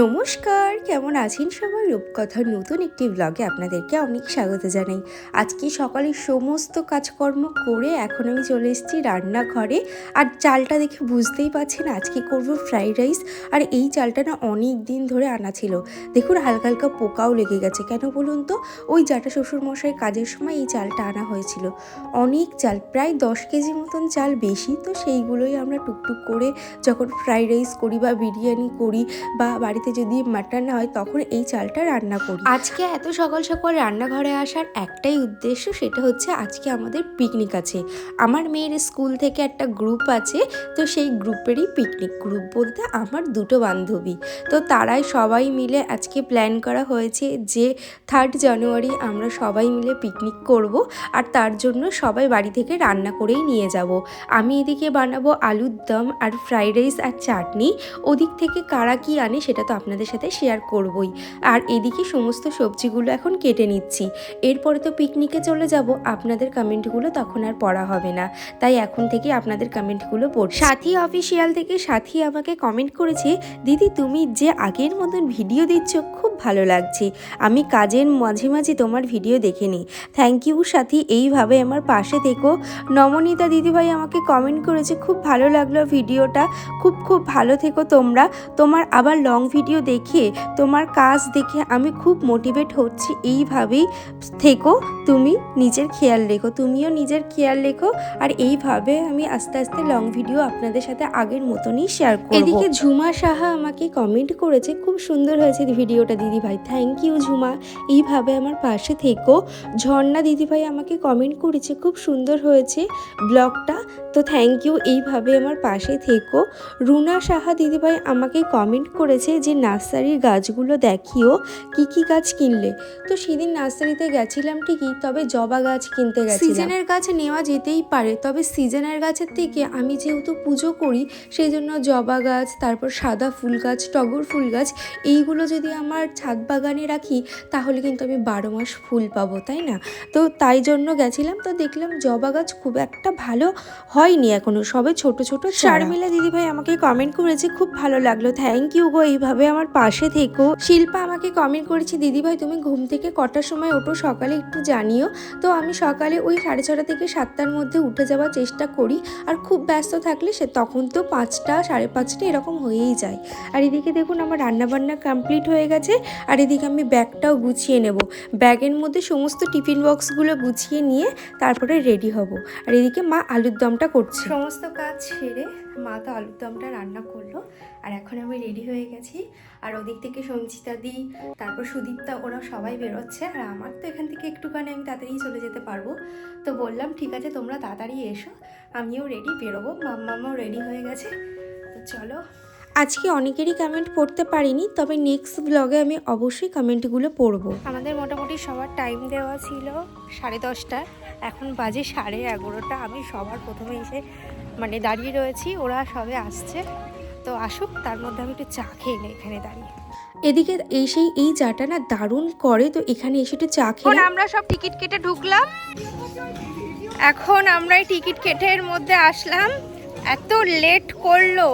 নমস্কার, কেমন আছেন সবাই? রূপকথার নতুন একটি ব্লগে আপনাদেরকে অনেক স্বাগত জানাই। আজকে সকালে সমস্ত কাজকর্ম করে এখন আমি চলে এসেছি রান্নাঘরে। আর চালটা দেখে বুঝতেই পারছেন আজকে করব ফ্রাইড রাইস। আর এই চালটা না অনেক দিন ধরে আনা ছিল। দেখুন হালকা হালকা পোকাও লেগে গেছে। কেন বলুন তো? ওই জ্যাঠা শ্বশুরমশাই কাজের সময় এই চালটা আনা হয়েছিল। অনেক চাল, প্রায় 10 কেজি মতন চাল বেশি। তো সেইগুলোই আমরা টুকটুক করে যখন ফ্রাইড রাইস করি বা বিরিয়ানি করি বা বাড়িতে যদি মাটন হয় তখন এই চালটা রান্না করি। আজকে এত সকাল সকাল রান্নাঘরে আসার একটাই উদ্দেশ্য, সেটা হচ্ছে আজকে আমাদের পিকনিক আছে। আমার মেয়ের স্কুল থেকে একটা গ্রুপ আছে, তো সেই গ্রুপেরই পিকনিক। গ্রুপ বলতে আমার দুটো বান্ধবী, তো তারাই সবাই মিলে আজকে প্ল্যান করা হয়েছে যে 3 জানুয়ারি আমরা সবাই মিলে পিকনিক করব। আর তার জন্য সবাই বাড়ি থেকে রান্না করেই নিয়ে যাব। আমি এদিকে বানাবো আলুর দম আর ফ্রাইড রাইস আর চাটনি। ওদিক থেকে কারা কি আনে সেটা তো আপনাদের সাথে শেয়ার করবই। আর এদিকে সমস্ত সবজিগুলো এখন কেটে নিচ্ছি। এরপরে তো পিকনিকে চলে যাব, আপনাদের কমেন্টগুলো তখন আর পড়া হবে না, তাই এখন থেকে আপনাদের কমেন্টগুলো পড়ছি। সাথী অফিসিয়াল থেকে সাথী আমাকে কমেন্ট করেছে, দিদি তুমি যে আগের মতন ভিডিও দিচ্ছ খুব ভালো লাগছে, আমি কাজের মাঝে মাঝে তোমার ভিডিও দেখে নিই। থ্যাংক ইউ সাথী, এইভাবে আমার পাশে থেকো। নমনীতা দিদিভাই আমাকে কমেন্ট করেছে, খুব ভালো লাগলো ভিডিওটা, খুব খুব ভালো থেকো তোমরা। তোমার আবার লং ভিডিও দেখে, তোমার কাজ দেখে আমি খুব মোটিভেট হচ্ছি। এইভাবেই থেকো, তুমি নিজের খেয়াল রেখো, তুমিও নিজের খেয়াল রেখো। আর এইভাবে আমি আস্তে আস্তে লং ভিডিও আপনাদের সাথে আগের মতনই শেয়ার করব। এদিকে ঝুমা সাহা আমাকে কমেন্ট করেছে, খুব সুন্দর হয়েছে ভিডিওটা দিদিভাই। থ্যাংক ইউ ঝুমা, এইভাবে আমার পাশে থেকো। ঝর্ণা দিদিভাই আমাকে কমেন্ট করেছে, খুব সুন্দর হয়েছে ব্লগটা, তো থ্যাংক ইউ, এইভাবে আমার পাশে থেকো। রুনা সাহা দিদিভাই আমাকে কমেন্ট করেছে যে নার্সারির গাছগুলো দেখিও, কি কি গাছ কিনলে। তো সেদিন নার্সারিতে গেছিলাম ঠিকই, তবে জবা গাছ কিনতে গেছিলাম। সিজনের গাছ নেওয়া যেতেই পারে, তবে সিজনের গাছের থেকে আমি যেহেতু পুজো করি সেই জন্য জবা গাছ, তারপর সাদা ফুল গাছ, টগর ফুল গাছ, এইগুলো যদি আমার ছাদ বাগানে রাখি তাহলে কিন্তু আমি 12 মাস ফুল পাবো, তাই না? তো তাই জন্য গেছিলাম। তো দেখলাম জবা গাছ খুব একটা ভালো হয়নি এখনো, সবে ছোট ছোট। শারমিলা দিদিভাই আমাকে কমেন্ট করেছে, খুব ভালো লাগলো, থ্যাংক ইউ গো, এইভাবে আমার পাশে থেকো। শিল্পা আমাকে কমেন্ট করেছে, দিদিভাই তুমি ঘুম থেকে কটার সময় ওঠো সকালে একটু জানিও। তো আমি সকালে ওই 6:30 থেকে 7টার মধ্যে উঠে যাওয়ার চেষ্টা করি। আর খুব ব্যস্ত থাকলে সে তখন তো 5টা 5:30 এরকম হয়েই যায়। আর এদিকে দেখুন আমার রান্নাবান্না কমপ্লিট হয়ে গেছে। আর এদিকে আমি ব্যাগটাও গুছিয়ে নেব, ব্যাগের মধ্যে সমস্ত টিফিন বক্সগুলো গুছিয়ে নিয়ে তারপরে রেডি হব। আর এদিকে মা আলুর দমটা করছে। সমস্ত কাজ সেরে মা তো আলুর দমটা রান্না করলো, আর এখন আমি রেডি হয়ে গেছি। আর ওদিক থেকে সঞ্চিতা দি, তারপর সুদীপ্তা, ওরা সবাই বেরোচ্ছে। আর আমার তো এখান থেকে একটুখানি আমি তাড়াতাড়ি চলে যেতে পারবো। তো বললাম ঠিক আছে তোমরা তাড়াতাড়ি এসো, আমিও রেডি, বেরোবো। মাম্মাও রেডি হয়ে গেছে, তো চলো। আজকে অনেকেরই কমেন্ট পড়তে পারিনি, তবে নেক্সট ব্লগে আমি অবশ্যই কমেন্টগুলো পড়বো। আমাদের মোটামুটি সবার টাইম দেওয়া ছিল 10:30, এখন বাজে 11:30। আমি সবার প্রথমে এসে দাঁড়িয়ে রয়েছি, ওরা সবে আসছে, তো আসুক, তার মধ্যে আমি একটু চা খেয়ে নিই এখানে দাঁড়িয়ে। এদিকে এসেই এই চাটা না দারুণ করে, তো এখানে এসে একটু চা খেয়ে আমরা সব টিকিট কেটে ঢুকলাম। এখন আমরা টিকিট কেটে এর মধ্যে আসলাম, এত লেট করলো।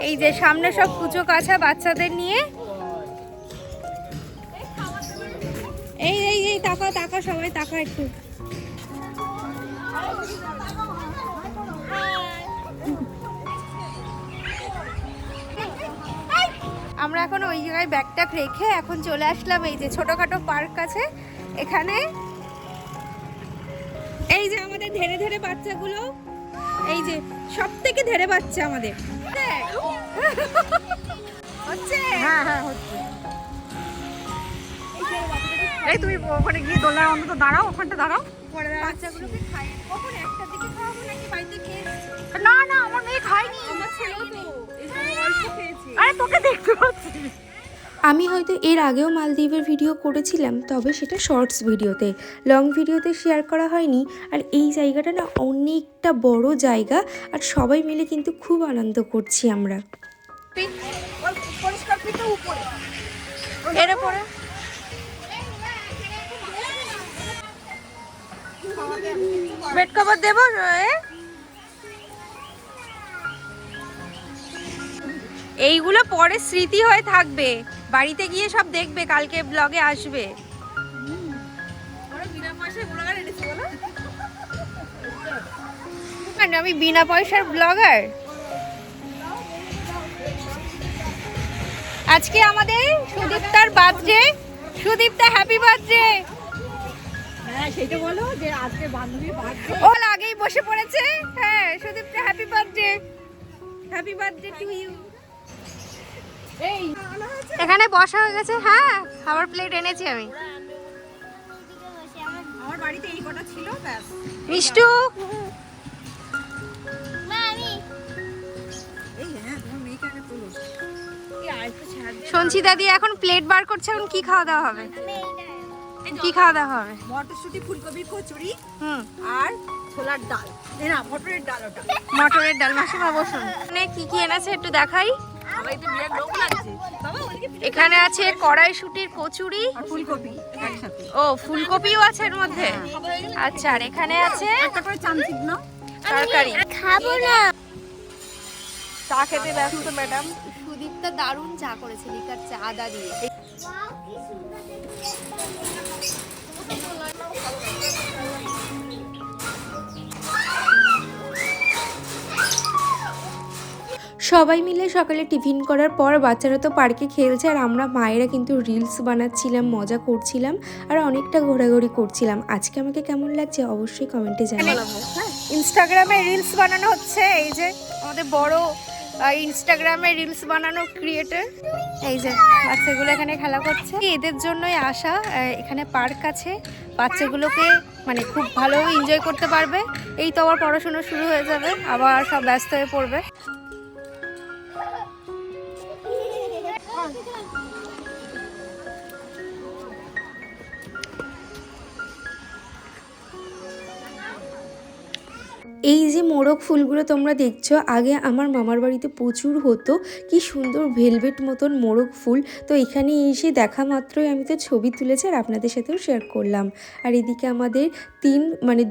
এই যে সামনে সব পুজো কাছা বাচ্চাদের নিয়ে, এই এই এই তাকা তাকা, সবাই তাকা একটু। আমরা এখন ওই জায়গায় ব্যাগটা রেখে এখন চলে আসলাম এই যে ছোটখাটো পার্ক আছে এখানে। এই যে আমাদের ধীরে ধীরে বাচ্চাগুলো, এই যে সব থেকে ধীরে বাচ্চা আমাদের হচ্ছে। হ্যাঁ হ্যাঁ হচ্ছে। এই তুমি ওখানে গিয়ে দোলনার অন্তত দাঁড়াও, ওখানটা দাঁড়াও। বাচ্চাগুলোকে খাই কখন? 1টার দিকে খাওয়াবো নাকি বাড়িতে খেয়ে? না না, আমার মেয়ে খায়নি, আমার ছেলেও তো অল্প খেয়েছে। আরে তোকে দেখতে পাচ্ছি। আমি হয়তো এর আগেও মালদ্বীপের ভিডিও করেছিলাম, তবে সেটা শর্টস ভিডিওতে, লং ভিডিওতে শেয়ার করা হয়নি। আর এই জায়গাটা না অনেকটা বড় জায়গা, আর সবাই মিলে কিন্তু খুব আনন্দ করছি আমরা। বেড কভার দেবো। এইগুলো পরে স্মৃতি হয়ে থাকবে, বাড়িতে গিয়ে সব দেখবে, কালকে ব্লগে আসবে। আমি বিনা পয়সার ব্লগার। আজকে আমাদের সুদীপ্তার বার্থডে। Sudipta happy birthday. হ্যাঁ সেটা বলো যে আজকে বান্ধবীর বার্থডে। ও আগেই বসে পড়েছে। হ্যাঁ Sudipta happy birthday. Happy birthday to you. এই এখানে বসা হয়ে গেছে। হ্যাঁ খাবার প্লেট এনেছি আমি। আমার বাড়িতে এই কটা ছিল ব্যাস। মিষ্টু এই হ্যাঁ তোমার মেয়েকে আগে তোলো। সঞ্চি দাদি এখন প্লেট বার করছে। এখন কি খাওয়া দাওয়া হবে? কি খাওয়া দাওয়া হবে? মটরশুঁটি ফুলকপি কচুরি হুম আর ছোলার ডাল। না মটরের ডাল ওটা। মটরের ডাল। মাসিমা বসুন। এখানে কি কি এনেছে একটু দেখাই। আমার তো বিরাট লোক লাগছে বাবা। ওদিকে এখানে আছে কড়াইশুঁটির কচুরি আর ফুলকপি একসাথে। ও ফুলকপিও আছে এর মধ্যে। আচ্ছা আর এখানে আছে একটা করে চামচিক নাও। তরকারি। খাবো না। চা খেতে ব্যস্ত ম্যাডাম। সুদীপ্তা দারুণ চা করেছে, লিকার চা আদা দিয়ে। সবাই মিলে সকালে টিফিন করার পর বাচ্চারা তো পার্কে খেলছে, আর আমরা মায়েরা কিন্তু রিলস বানাচ্ছিলাম, মজা করছিলাম আর অনেকটা ঘোরাঘুরি করছিলাম। আজকে আমাকে কেমন লাগছে অবশ্যই কমেন্টে জানাবো। ইনস্টাগ্রামে রিলস বানানো হচ্ছে। এই যে আমাদের বড় ইনস্টাগ্রামে রিলস বানানো ক্রিয়েটর। এই যে বাচ্চাগুলো এখানে খেলা করছে। এদের জন্যই আসা। এখানে পার্ক আছে, বাচ্চাগুলোকে মানে খুব ভালো এনজয় করতে পারবে। এই তো আবার পড়াশোনা শুরু হয়ে যাবে, আবার সব ব্যস্ত হয়ে পড়বে। এই যে মোরগ ফুলগুলো তোমরা দেখছো, আগে আমার মামার বাড়িতে প্রচুর হতো। কি সুন্দর ভেলভেট মতন মোরগ ফুল। তো এখানে এসে দেখা মাত্রই আমি তো ছবি তুলেছি আর আপনাদের সাথেও শেয়ার করলাম। আর এদিকে আমাদের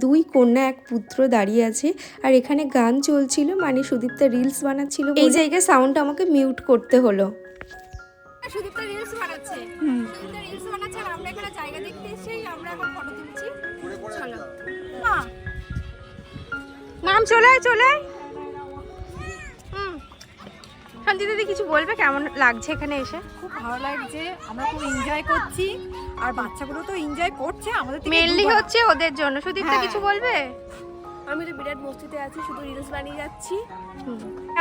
দুই কন্যা এক পুত্র দাঁড়িয়ে আছে, আর এখানে গান চলছিল, মানে সুদীপ্তা রিলস বানাচ্ছিল। এই জায়গায় সাউন্ড আমাকে মিউট করতে হলো। সুদীপ্তা রিলস বানাচ্ছে। সুদীপ্তা রিলস বানাচ্ছে আর আমরা এখানে জায়গা দেখতে এসেছি। আমরা এখন ফটো তুলছি। চলো মাম চলে চলে। সঞ্জিত দিদি কিছু বলবে? কেমন লাগছে এখানে এসে? খুব ভালো লাগছে, আমরা খুব এনজয় করছি আর বাচ্চাগুলো তো এনজয় করছে। আমাদের মেইনলি হচ্ছে ওদের জন্য। সুদীপ্তা কিছু বলবে? আমি তো বিরাট মস্তিতে আছি, শুধু রিলস বানিয়ে যাচ্ছি।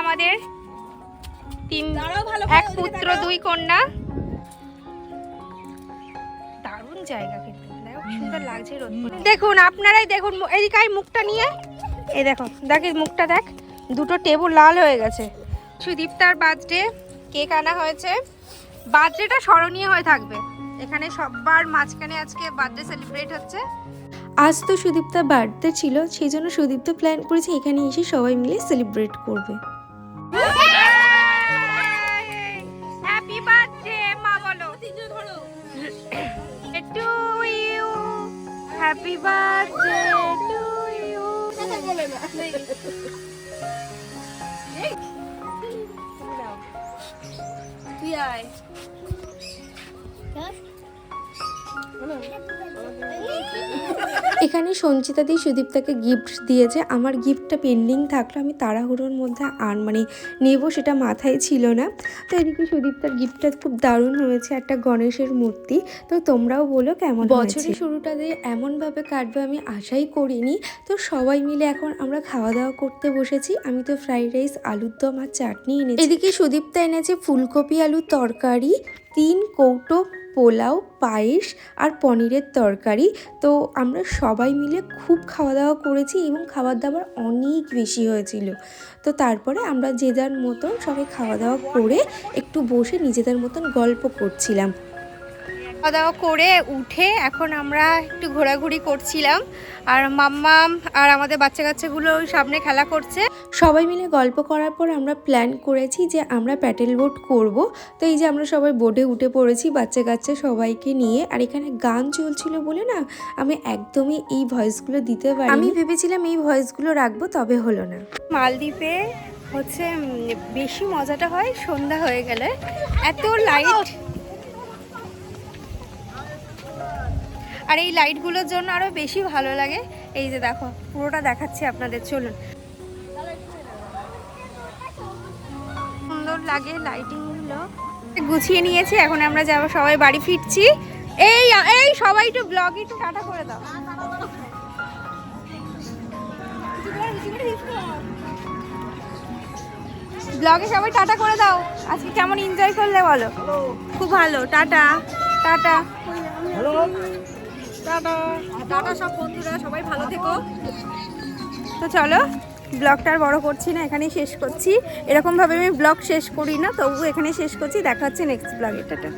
আমাদের এক পুত্র দুই কন্যা। দারুণ জায়গা কিন্তু, সুন্দর লাগছে রোদ। দেখুন আপনারাই দেখুন, এদিকে মুখটা নিয়ে এই দেখো, দেখি মুখটা দেখ, দুটো টেবিল লাল হয়ে গেছে। সুদীপ্তার বার্থডে কেক আনা হয়েছে। বার্থডেটা স্মরণীয় হয়ে থাকবে। এখানে সবার মাঝখানে আজকে বার্থডে সেলিব্রেট হচ্ছে। আজ তো সুদীপ্তার বার্থডে ছিল, সেই জন্য সুদীপ্তা প্ল্যান করেছে এখানে এসে সবাই মিলে সেলিব্রেট করবে। হ্যাপি বার্থডে মা বলো। To you, happy birthday to you. তুই আয়। এখানে সঞ্চিতা দি সুদীপ্তাকে গিফট দিয়েছে। আমার গিফটটা পেন্ডিং থাকলো, আমি তাড়াহুড়োর মধ্যে নেব সেটা মাথায় ছিল না। তো এদিকে সুদীপ্তার গিফটটা খুব দারুণ হয়েছে, একটা গণেশের মূর্তি। তো তোমরাও বলো কেমন হয়েছে। বছরের শুরুটা দিয়ে এমনভাবে কাটবে আমি আশাই করিনি। তো সবাই মিলে এখন আমরা খাওয়া দাওয়া করতে বসেছি। আমি তো ফ্রাইড রাইস, আলুর দম আর চাটনি এনেছি। এদিকে সুদীপ্তা এনেছে ফুলকপি আলুর তরকারি, 3 কৌটো পোলাও, পায়েস আর পনিরের তরকারি। তো আমরা সবাই মিলে খুব খাওয়া দাওয়া করেছি এবং খাবার দাবার অনেক বেশি হয়েছিল। তো তারপরে আমরা যে যার মতন সবাই খাওয়া দাওয়া করে একটু বসে নিজেদের মতন গল্প করছিলাম। খাওয়া দাওয়া করে উঠে এখন আমরা একটু ঘোরাঘুরি করছিলাম, আর মাম্মাম আর আমাদের বাচ্চা কাচ্চাগুলো সামনে খেলা করছে। সবাই মিলে গল্প করার পর আমরা প্ল্যান করেছি যে আমরা প্যাডেল বোট করব। তো এই যে আমরা সবাই বোটে উঠে পড়েছি বাচ্চা কাচ্চা সবাইকে নিয়ে। আর এখানে গান চলছিল বলে না আমি একদমই এই ভয়েসগুলো দিতে পারি। আমি ভেবেছিলাম এই ভয়েসগুলো রাখবো, তবে হলো না। মালদ্বীপে হচ্ছে বেশি মজাটা হয় সন্ধ্যা হয়ে গেলে, এত লাইট, আর এই লাইটগুলোর জন্য আরও বেশি ভালো লাগে। এই যে দেখো পুরোটা দেখাচ্ছি আপনাদের, চলুন। সুন্দর লাগে লাইটিংগুলো। গুছিয়ে নিয়েছি, এখন আমরা যাব, সবাই বাড়ি ফিরছি। এই এই সবাই একটু ব্লগে একটু টাটা করে দাও। ব্লগে সবাই টাটা করে দাও। আজকে কেমন এনজয় করলে বলো? খুব ভালো, টাটা টাটা টাটা টাটা সব বন্ধুরা, সবাই ভালো থেকো। তো চলো, ব্লগটা আর বড় করছি না, এখানেই শেষ করছি। এরকমভাবে আমি ব্লগ শেষ করি না, তবু এখানেই শেষ করছি। দেখা হচ্ছে নেক্সট ব্লগে, টাটা।